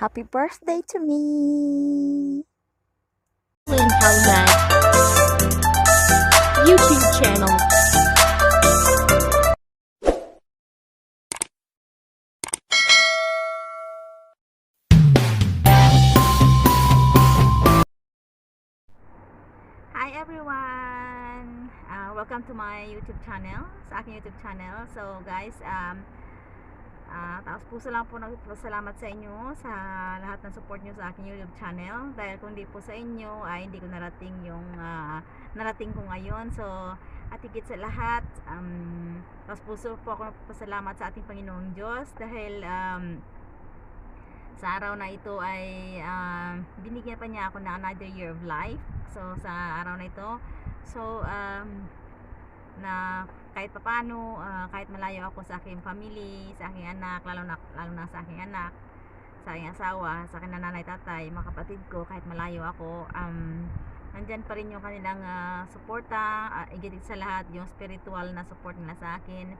Happy birthday to me! Lynn Helmet YouTube channel. Hi everyone! Welcome to my YouTube channel, sa aking YouTube channel. So guys, taos puso lang po nagpasalamat sa inyo sa lahat ng support nyo sa aking YouTube channel. Dahil kung di po sa inyo ay hindi ko narating yung narating ko ngayon. So at higit sa lahat, taos puso po ako nagpasalamat sa ating Panginoong Diyos dahil sa araw na ito ay binigyan pa niya ako ng another year of life. So sa araw na ito, so na kahit papaano, kahit malayo ako sa aking family, sa aking anak, lalo na sa aking anak, sa aking asawa, sa aking nanay, tatay, mga kapatid ko, kahit malayo ako, nandyan pa rin yung kanilang suporta, higit sa lahat yung spiritual na support nila sa akin.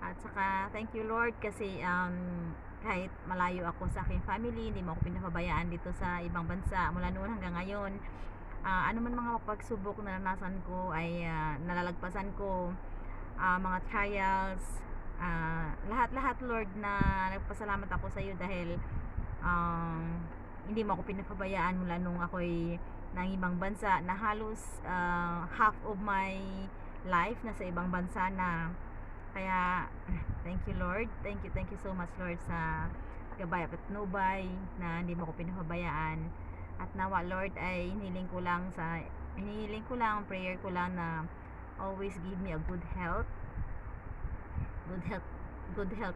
At saka thank you Lord kasi kahit malayo ako sa aking family, hindi mo ako pinapabayaan dito sa ibang bansa mula noon hanggang ngayon. Ano man mga pagsubok na naranasan ko ay nalalagpasan ko, mga trials, lahat Lord, na nagpasalamat ako sa iyo dahil hindi mo ako pinapabayaan mula nung ako'y nang ibang bansa na halos half of my life nasa ibang bansa na. Kaya thank you Lord, thank you so much Lord sa gabay at nubay na hindi mo ako pinapabayaan. At nawa Lord ay hinihiling ko lang, prayer ko lang na always give me a good health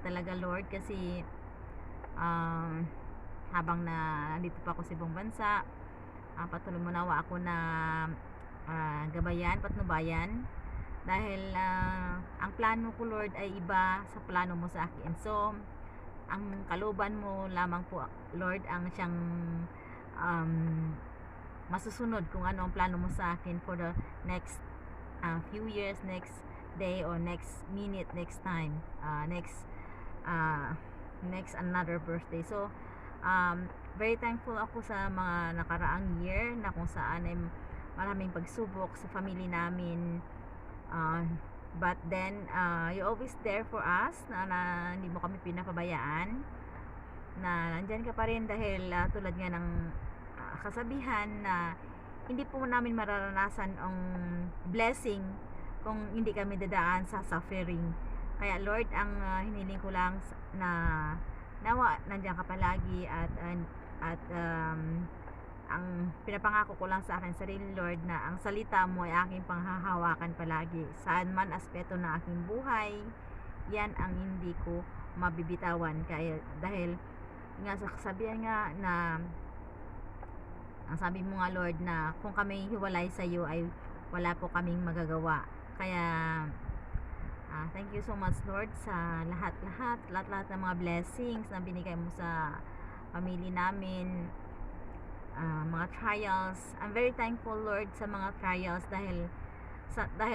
talaga Lord, kasi habang nandito pa ako sa ibang bansa, patuloy mo nawa ako na gabayan, patnubayan, dahil ang plano ko Lord ay iba sa plano mo sa akin. So ang kalooban mo lamang po Lord ang siyang masusunod kung ano ang plano mo sa akin for the next few years, next day or next minute, next time, next another birthday. So very thankful ako sa mga nakaraang year na kung saan ay maraming pagsubok sa family namin, but then you always there for us, na hindi mo kami pinapabayaan, na nandyan ka pa rin dahil tulad nga ng kasabihan na hindi po namin mararanasan ang blessing kung hindi kami dadaan sa suffering. Kaya Lord, ang hiniling ko lang na nawa nandiyan ka palagi, at ang pinapangako ko lang sa akin sarili Lord na ang salita mo ay aking panghahawakan palagi saan man aspeto ng aking buhay. Yan ang hindi ko mabibitawan, kaya dahil nga sa kasabihan nga na ang sabi mo nga Lord na kung kami hiwalay sa iyo ay wala po kaming magagawa. Kaya thank you so much Lord sa lahat ng mga blessings na binigay mo sa family namin, mga trials. I'm very thankful Lord sa mga trials dahil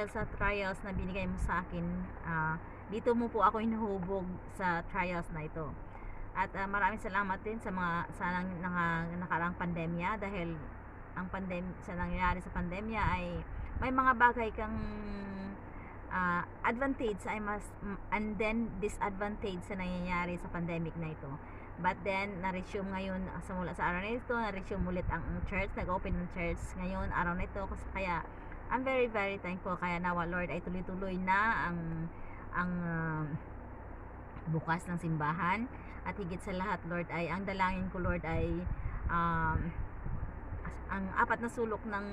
sa trials na binigay mo sa akin, dito mo po ako hinuhubog sa trials na ito. At maraming salamat din sa nakaraang pandemya, dahil ang sa nangyayari sa pandemya ay may mga bagay kang advantage and then disadvantage sa nangyayari sa pandemic na ito. But then na-resume ngayon mula sa araw na ito, na-resume ulit ang church, nag-open ng church ngayon araw na ito. Kaya I'm very thankful. Kaya nawa Lord ay tuloy-tuloy na ang bukas ng simbahan. At higit sa lahat Lord ay ang dalangin ko Lord ay ang apat na sulok ng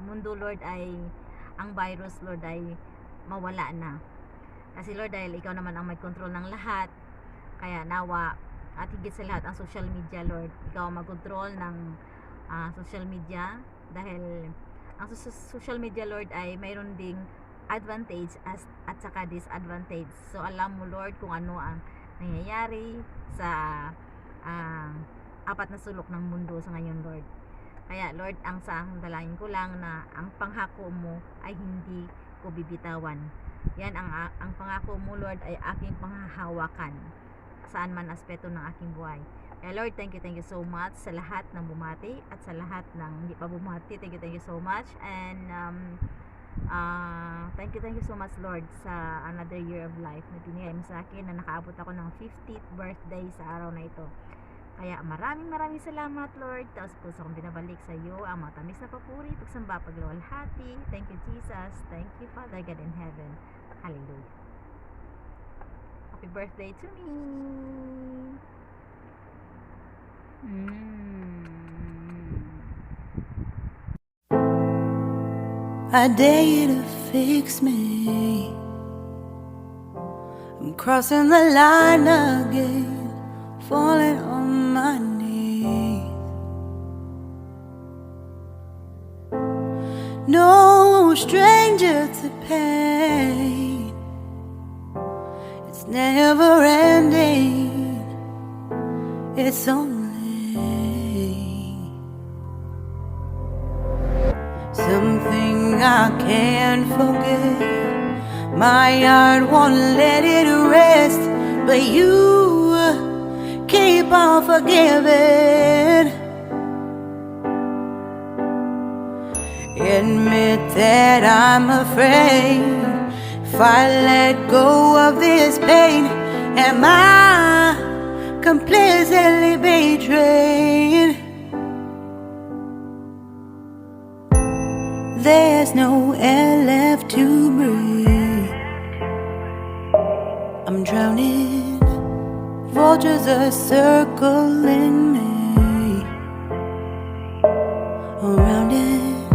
mundo Lord ay ang virus Lord ay mawala na. Kasi Lord, dahil ikaw naman ang may control ng lahat, kaya nawa, at higit sa lahat ang social media Lord, ikaw ang mag-control ng social media, dahil ang social media Lord ay mayroon ding advantage at saka disadvantage. So alam mo Lord kung ano ang nangyayari sa apat na sulok ng mundo sa ngayon Lord. Kaya Lord, ang dalangin ko lang na ang panghako mo ay hindi ko bibitawan. Yan ang pangako mo Lord ay aking panghahawakan saan man aspeto ng aking buhay. Lord, thank you so much sa lahat ng bumati at sa lahat ng hindi pa bumati. Thank you so much. And thank you so much, Lord, sa another year of life na binigay mo sa akin, na nakaabot ako ng 50th birthday sa araw na ito. Kaya maraming salamat, Lord. Taos puso kong binabalik sa iyo ang mga tamis na papuri, pagsamba, pagluwalhati. Thank you, Jesus. Thank you, Father God in heaven. Hallelujah. Happy birthday to me. I dare you to fix me. I'm crossing the line again, falling on my knees. No stranger to pain, it's never ending, it's only something I can't forget. My heart won't let it rest, but you keep on forgiving. Admit that I'm afraid. If I let go of this pain, am I completely betrayed? There's no air left to breathe. I'm drowning, vultures are circling me. Around it,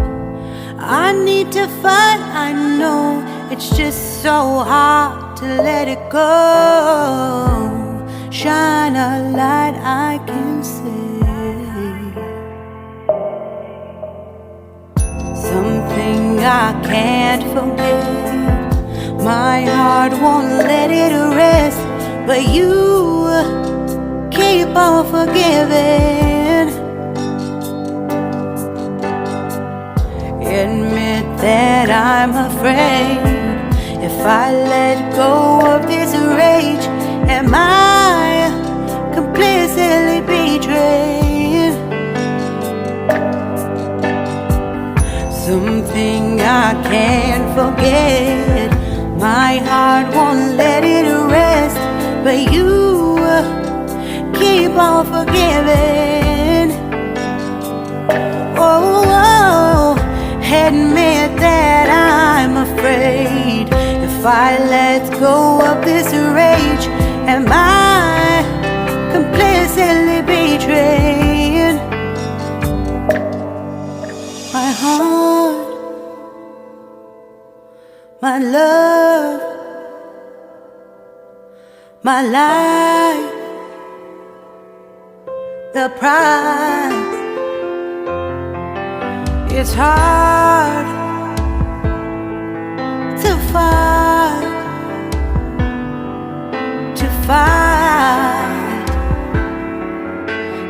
I need to fight. I know it's just so hard to let it go. Shine a light I can see. Something I can't forget. My heart won't let it rest, but you keep on forgiving. Admit that I'm afraid. If I let go of this rage, am I completely betrayed? Something I can't forget. My heart won't let it rest, but you keep on forgiving. Oh, admit that I'm afraid. If I let go of this rage, am I completely betrayed? My heart, my love, my life, the price. It's hard to fight,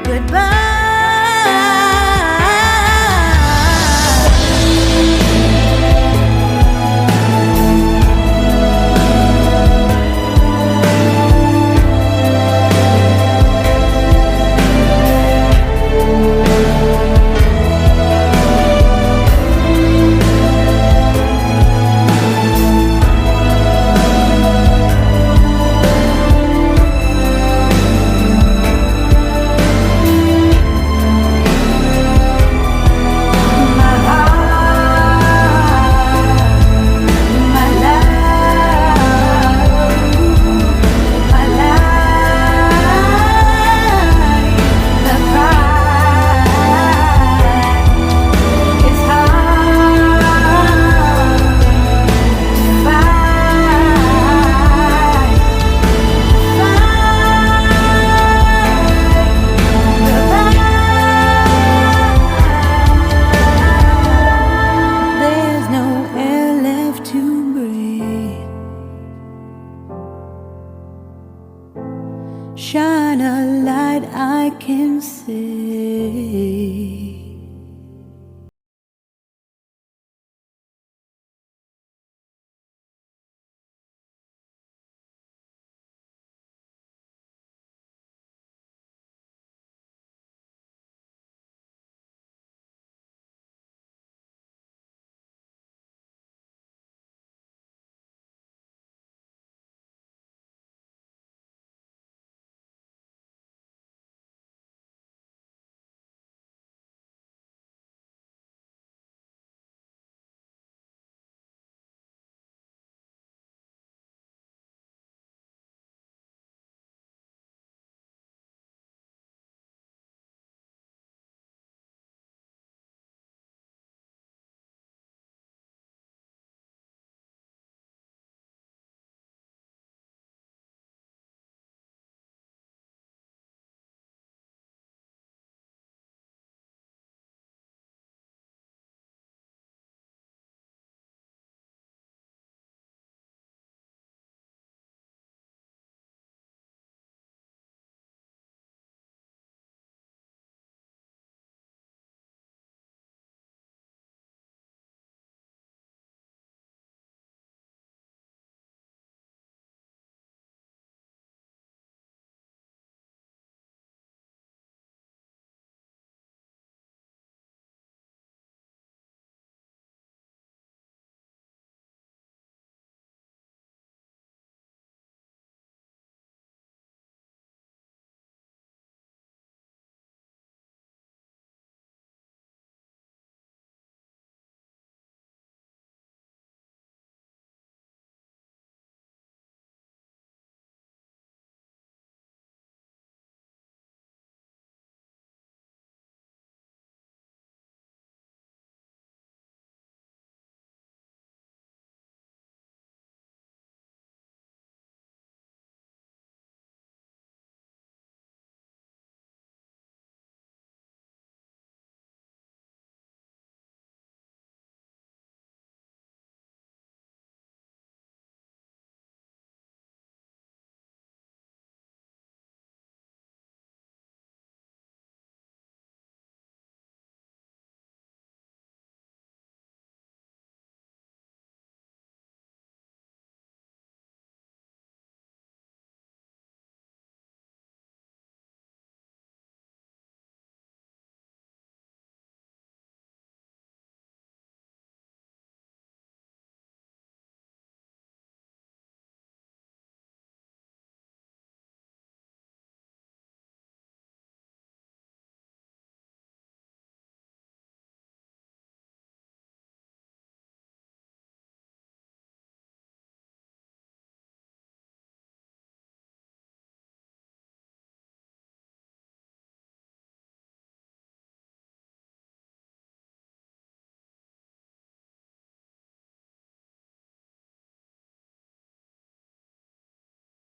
goodbye. Shine a light I can see.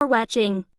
for watching.